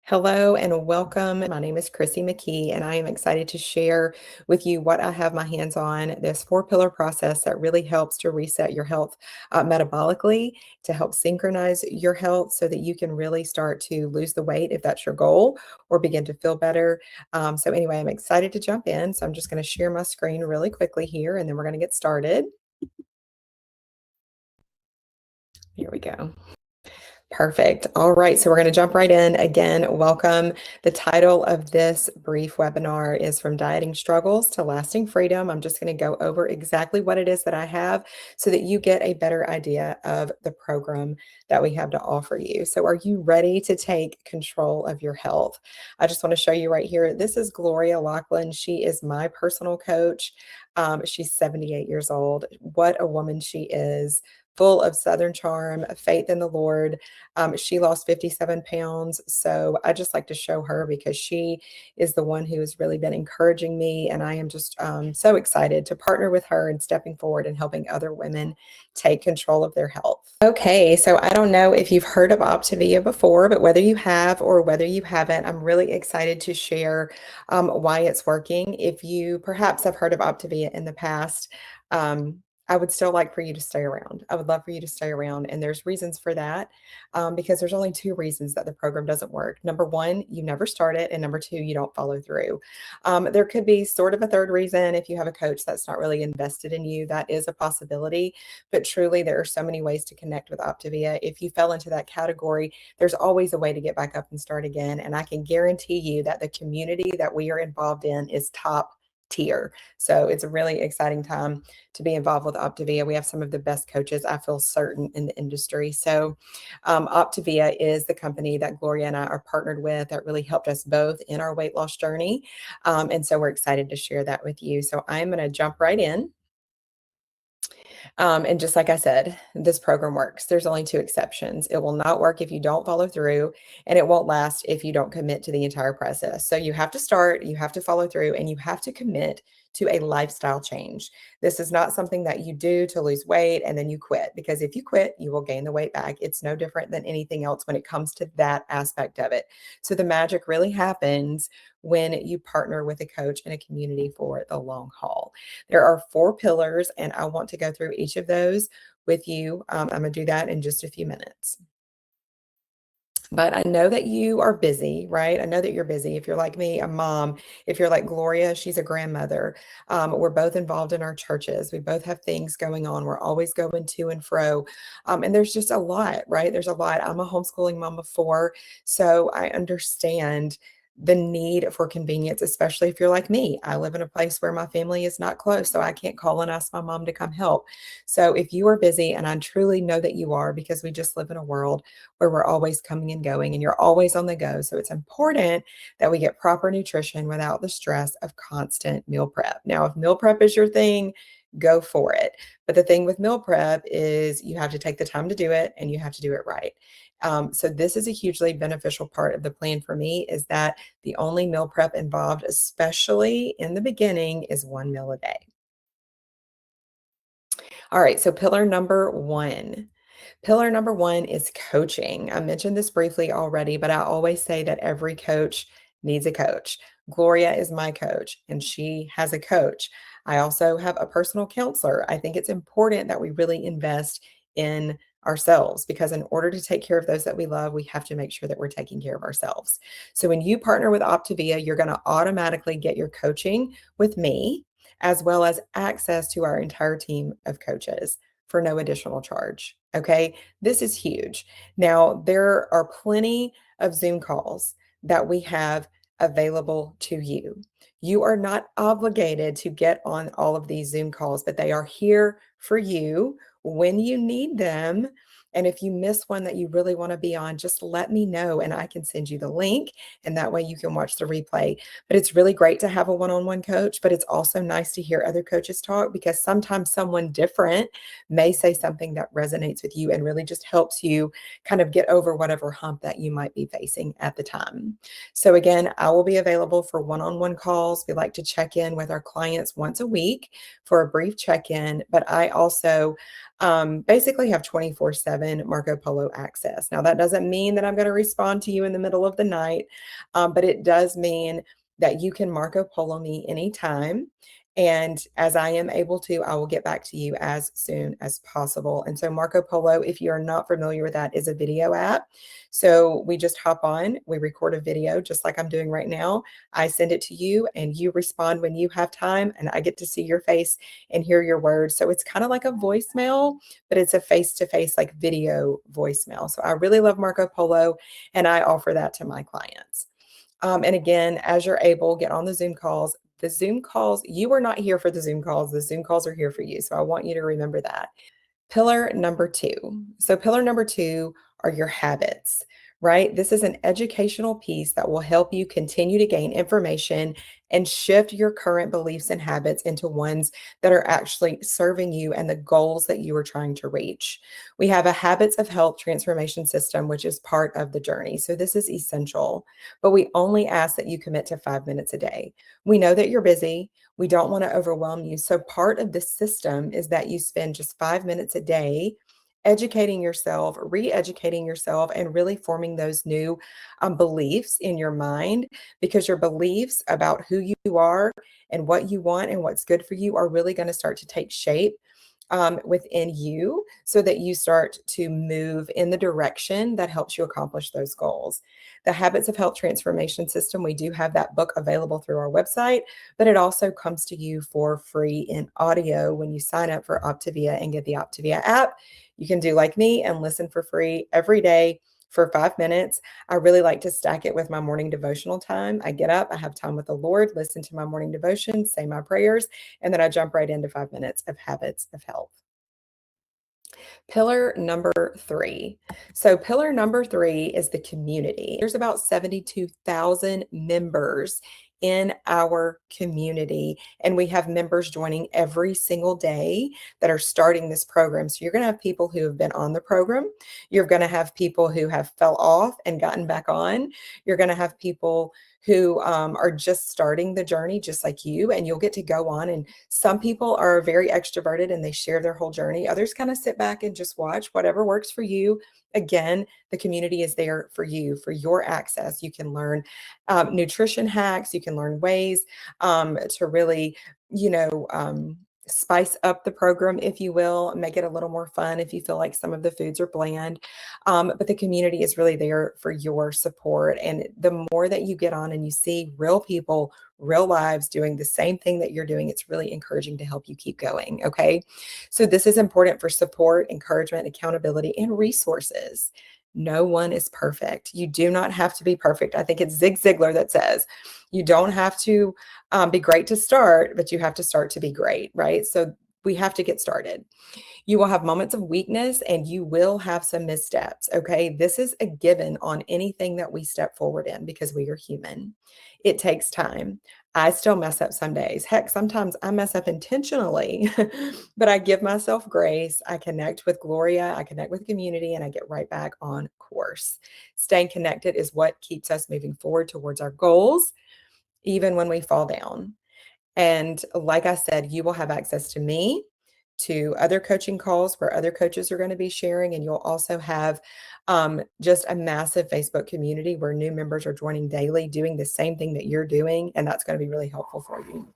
Hello and welcome. My name is Chrissy McKee, and I am excited to share with you what I have my hands on this four-pillar process that really helps to reset your health metabolically, to help synchronize your health so that you can really start to lose the weight if that's your goal or begin to feel better. Anyway, I'm excited to jump in. So I'm just going to share my screen really quickly here, and then we're going to get started. Here we go. Perfect. All right, so we're going to jump right in. Again, welcome. The title of this brief webinar is From Dieting Struggles to Lasting Freedom. I'm just going to go over exactly what it is that I have so that you get a better idea of the program that we have to offer you. So are you ready to take control of your health? I just want to show you right here. This is Gloria Lachlan. She is my personal coach. She's 78 years old. What a woman she is. Full of Southern charm, faith in the Lord. She lost 57 pounds. So I just like to show her because she is the one who has really been encouraging me. And I am just so excited to partner with her and stepping forward and helping other women take control of their health. Okay, so I don't know if you've heard of Optavia before, but whether you have or whether you haven't, I'm really excited to share why it's working. If you perhaps have heard of Optavia in the past, I would still like for you to stay around. I would love for you to stay around. And there's reasons for that because there's only two reasons that the program doesn't work. Number one, you never start it. And number two, you don't follow through. There could be sort of a third reason if you have a coach that's not really invested in you. That is a possibility. But truly, there are so many ways to connect with Optavia. If you fell into that category, there's always a way to get back up and start again. And I can guarantee you that the community that we are involved in is top tier. So it's a really exciting time to be involved with Optavia. We have some of the best coaches, I feel certain, in the industry. So Optavia is the company that Gloria and I are partnered with that really helped us both in our weight loss journey. And so we're excited to share that with you. So I'm going to jump right in. And just like I said, this program works. There's only two exceptions. It will not work if you don't follow through, and it won't last if you don't commit to the entire process. So you have to start, you have to follow through, and you have to commit to a lifestyle change. This is not something that you do to lose weight and then you quit, because if you quit, you will gain the weight back. It's no different than anything else when it comes to that aspect of it. So the magic really happens when you partner with a coach and a community for the long haul. There are four pillars, and I want to go through each of those with you. I'm going to do that in just a few minutes. But I know that you are busy, right? I know that you're busy. If you're like me, a mom, if you're like Gloria, she's a grandmother. We're both involved in our churches. We both have things going on. We're always going to and fro. And there's just a lot, right? There's a lot. I'm a homeschooling mom of four, so I understand the need for convenience, especially if you're like me. I live in a place where my family is not close, so I can't call and ask my mom to come help. So if you are busy, and I truly know that you are, because we just live in a world where we're always coming and going and you're always on the go. So it's important that we get proper nutrition without the stress of constant meal prep. Now, if meal prep is your thing, go for it. But the thing with meal prep is you have to take the time to do it and you have to do it right. So this is a hugely beneficial part of the plan for me, is that the only meal prep involved, especially in the beginning, is one meal a day. All right, so pillar number one. Pillar number one is coaching. I mentioned this briefly already, but I always say that every coach needs a coach. Gloria is my coach, and she has a coach. I also have a personal counselor. I think it's important that we really invest in ourselves, because in order to take care of those that we love, we have to make sure that we're taking care of ourselves. So when you partner with Optavia, you're going to automatically get your coaching with me, as well as access to our entire team of coaches for no additional charge. Okay, this is huge. Now, there are plenty of Zoom calls that we have available to you. You are not obligated to get on all of these Zoom calls, but they are here for you when you need them. And if you miss one that you really want to be on, just let me know and I can send you the link. And that way you can watch the replay. But it's really great to have a one-on-one coach, but it's also nice to hear other coaches talk, because sometimes someone different may say something that resonates with you and really just helps you kind of get over whatever hump that you might be facing at the time. So again, I will be available for one-on-one calls. We like to check in with our clients once a week for a brief check-in, but I also basically have 24/7 24/7 Marco Polo access. Now, that doesn't mean that I'm going to respond to you in the middle of the night, but it does mean that you can Marco Polo me anytime. And as I am able to, I will get back to you as soon as possible. And so Marco Polo, if you're not familiar with that, is a video app. So we just hop on, we record a video just like I'm doing right now. I send it to you and you respond when you have time, and I get to see your face and hear your words. So it's kind of like a voicemail, but it's a face-to-face like video voicemail. So I really love Marco Polo, and I offer that to my clients. And again, as you're able, get on the Zoom calls. The Zoom calls, you are not here for the Zoom calls. The Zoom calls are here for you. So I want you to remember that. Pillar number two. So pillar number two are your habits, right? This is an educational piece that will help you continue to gain information and shift your current beliefs and habits into ones that are actually serving you and the goals that you are trying to reach. We have a habits of health transformation system, which is part of the journey. So this is essential, but we only ask that you commit to 5 minutes a day. We know that you're busy. We don't want to overwhelm you. So part of the system is that you spend just 5 minutes a day educating yourself, re-educating yourself, and really forming those new beliefs in your mind, because your beliefs about who you are and what you want and what's good for you are really going to start to take shape within you, so that you start to move in the direction that helps you accomplish those goals. The Habits of Health Transformation System, we do have that book available through our website, but it also comes to you for free in audio when you sign up for Optavia and get the Optavia app. You can do like me and listen for free every day for 5 minutes. I really like to stack it with my morning devotional time. I get up, I have time with the Lord, listen to my morning devotion, say my prayers, and then I jump right into 5 minutes of habits of health. Pillar number three. So pillar number three is the community. There's about 72,000 members in our community, and we have members joining every single day that are starting this program. So you're going to have people who have been on the program. You're going to have people who have fell off and gotten back on. You're going to have people who are just starting the journey just like you, and you'll get to go on. And some people are very extroverted and they share their whole journey. Others kind of sit back and just watch, whatever works for you. Again, the community is there for you, for your access. You can learn nutrition hacks. You can learn ways to really, spice up the program, if you will, make it a little more fun if you feel like some of the foods are bland. But the community is really there for your support. And the more that you get on and you see real people, real lives doing the same thing that you're doing, it's really encouraging to help you keep going. Okay. So this is important for support, encouragement, accountability, and resources. No one is perfect. You do not have to be perfect. I think it's Zig Ziglar that says you don't have to be great to start, but you have to start to be great, right? So we have to get started. You will have moments of weakness and you will have some missteps. Okay. This is a given on anything that we step forward in, because we are human. It takes time. I still mess up some days. Heck, sometimes I mess up intentionally, but I give myself grace. I connect with Gloria, I connect with the community, and I get right back on course. Staying connected is what keeps us moving forward towards our goals, even when we fall down. And like I said, you will have access to me, to other coaching calls where other coaches are going to be sharing. And you'll also have just a massive Facebook community where new members are joining daily, doing the same thing that you're doing. And that's going to be really helpful for you.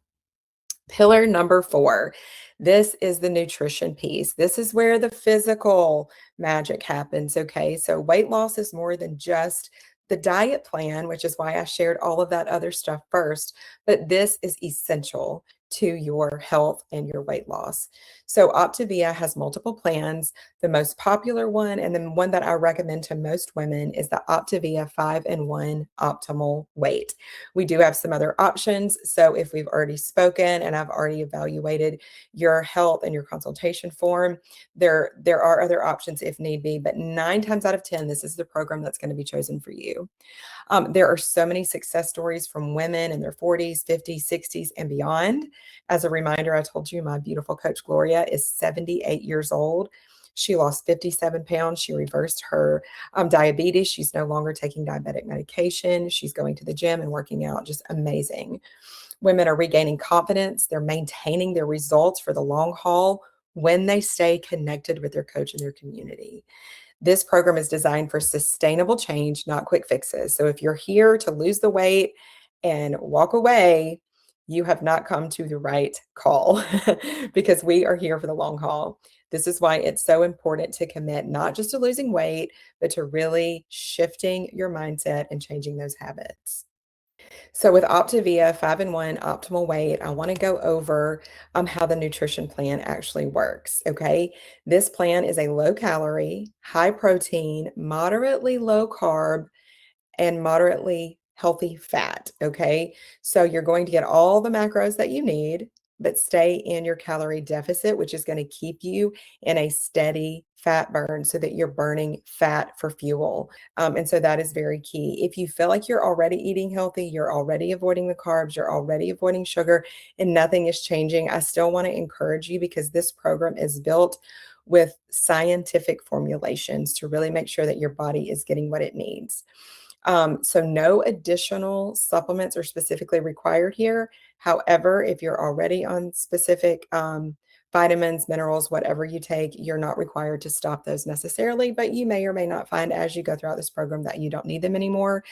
Pillar number four. This is the nutrition piece. This is where the physical magic happens. Okay. So weight loss is more than just the diet plan, which is why I shared all of that other stuff first, but this is essential to your health and your weight loss. So Optavia has multiple plans. The most popular one, and then one that I recommend to most women, is the Optavia 5-in-1 Optimal Weight. We do have some other options. So if we've already spoken and I've already evaluated your health and your consultation form, there are other options if need be, but 9 times out of 10, this is the program that's going to be chosen for you. There are so many success stories from women in their 40s, 50s, 60s, and beyond. As a reminder, I told you my beautiful coach Gloria is 78 years old. She lost 57 pounds. She reversed her diabetes. She's no longer taking diabetic medication. She's going to the gym and working out. Just amazing. Women are regaining confidence. They're maintaining their results for the long haul when they stay connected with their coach and their community. This program is designed for sustainable change, not quick fixes. So if you're here to lose the weight and walk away, you have not come to the right call because we are here for the long haul. This is why it's so important to commit not just to losing weight, but to really shifting your mindset and changing those habits. So with Optavia 5-in-1 Optimal Weight, I want to go over how the nutrition plan actually works. Okay. This plan is a low calorie, high protein, moderately low carb, and moderately healthy fat. Okay. So you're going to get all the macros that you need, but stay in your calorie deficit, which is going to keep you in a steady fat burn so that you're burning fat for fuel. And so that is very key. If you feel like you're already eating healthy, you're already avoiding the carbs, you're already avoiding sugar, and nothing is changing, I still want to encourage you because this program is built with scientific formulations to really make sure that your body is getting what it needs. So no additional supplements are specifically required here. However, if you're already on specific vitamins, minerals, whatever you take, you're not required to stop those necessarily, but you may or may not find as you go throughout this program that you don't need them anymore.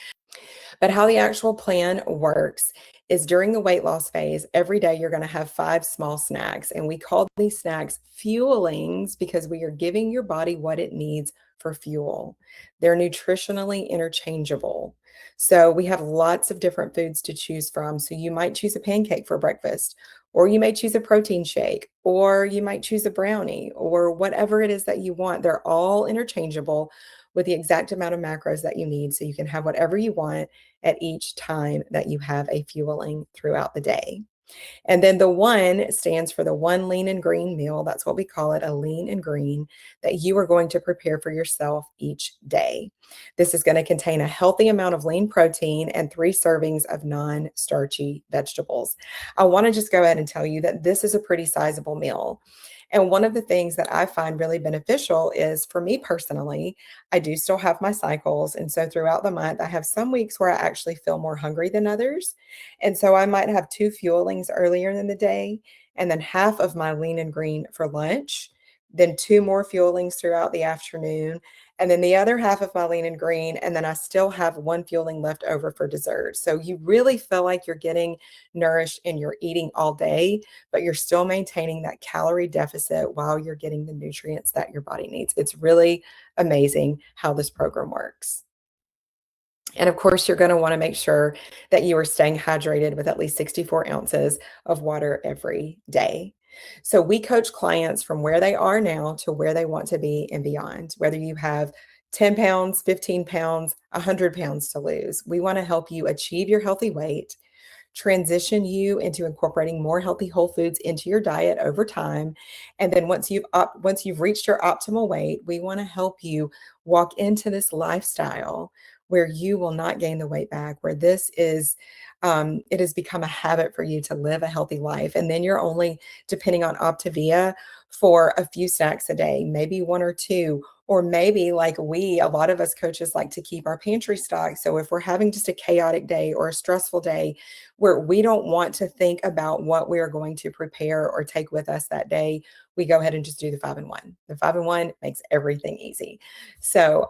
But how the actual plan works is during the weight loss phase, every day you're going to have 5 small snacks. And we call these snacks fuelings because we are giving your body what it needs for fuel. They're nutritionally interchangeable. So we have lots of different foods to choose from. So you might choose a pancake for breakfast, or you may choose a protein shake, or you might choose a brownie, or whatever it is that you want. They're all interchangeable with the exact amount of macros that you need. So you can have whatever you want at each time that you have a fueling throughout the day. And then the 1 stands for the 1 lean and green meal. That's what we call it, a lean and green, that you are going to prepare for yourself each day. This is going to contain a healthy amount of lean protein and 3 servings of non-starchy vegetables. I want to just go ahead and tell you that this is a pretty sizable meal. And one of the things that I find really beneficial is for me personally, I do still have my cycles. And so throughout the month, I have some weeks where I actually feel more hungry than others. And so I might have 2 fuelings earlier in the day, and then half of my lean and green for lunch, then 2 more fuelings throughout the afternoon, and then the other half of my lean and green, and then I still have 1 fueling left over for dessert. So you really feel like you're getting nourished and you're eating all day, but you're still maintaining that calorie deficit while you're getting the nutrients that your body needs. It's really amazing how this program works. And of course, you're going to want to make sure that you are staying hydrated with at least 64 ounces of water every day. So we coach clients from where they are now to where they want to be and beyond, whether you have 10 pounds, 15 pounds, 100 pounds to lose. We want to help you achieve your healthy weight, transition you into incorporating more healthy whole foods into your diet over time. And then once you've reached your optimal weight, we want to help you walk into this lifestyle where you will not gain the weight back, where this is it has become a habit for you to live a healthy life. And then you're only depending on Optavia for a few snacks a day, maybe 1 or 2, or maybe like a lot of us coaches like to keep our pantry stocked. So if we're having just a chaotic day or a stressful day where we don't want to think about what we are going to prepare or take with us that day, we go ahead and just do the 5-in-1. The 5-in-1 makes everything easy. So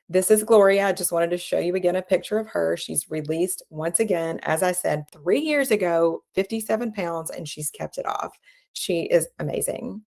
this is Gloria. I just wanted to show you again a picture of her. She's released once again, as I said, 3 years ago, 57 pounds, and she's kept it off. She is amazing.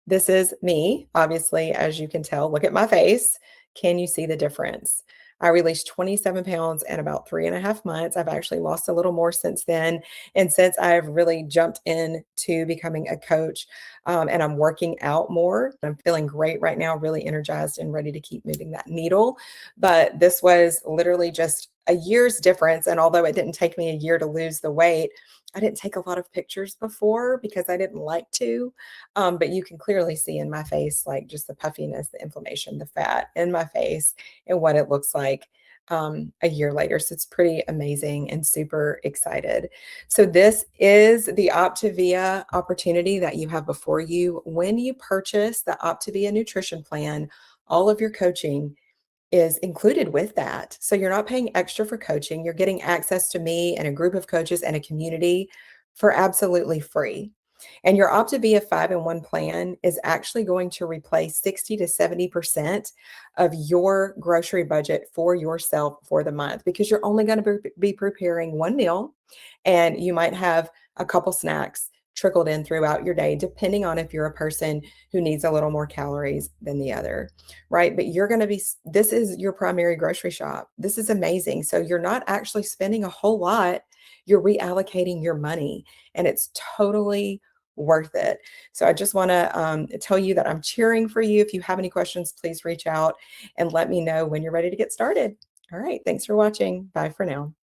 This is me, obviously, as you can tell. Look at my face. Can you see the difference? I released 27 pounds in about 3.5 months. I've actually lost a little more since then. And since I've really jumped into becoming a coach and I'm working out more, I'm feeling great right now, really energized and ready to keep moving that needle. But this was literally just a year's difference. And although it didn't take me a year to lose the weight, I didn't take a lot of pictures before because I didn't like to. But you can clearly see in my face, like just the puffiness, the inflammation, the fat in my face, and what it looks like a year later. So it's pretty amazing and super excited. So this is the Optavia opportunity that you have before you. When you purchase the Optavia nutrition plan, all of your coaching is included with that. So you're not paying extra for coaching. You're getting access to me and a group of coaches and a community for absolutely free. And your OPTAVIA 5-in-1 plan is actually going to replace 60 to 70% of your grocery budget for yourself for the month, because you're only going to be preparing one meal, and you might have a couple snacks trickled in throughout your day, depending on if you're a person who needs a little more calories than the other, right? But you're going to be, this is your primary grocery shop. This is amazing. So you're not actually spending a whole lot. You're reallocating your money, and it's totally worth it. So I just want to tell you that I'm cheering for you. If you have any questions, please reach out and let me know when you're ready to get started. All right. Thanks for watching. Bye for now.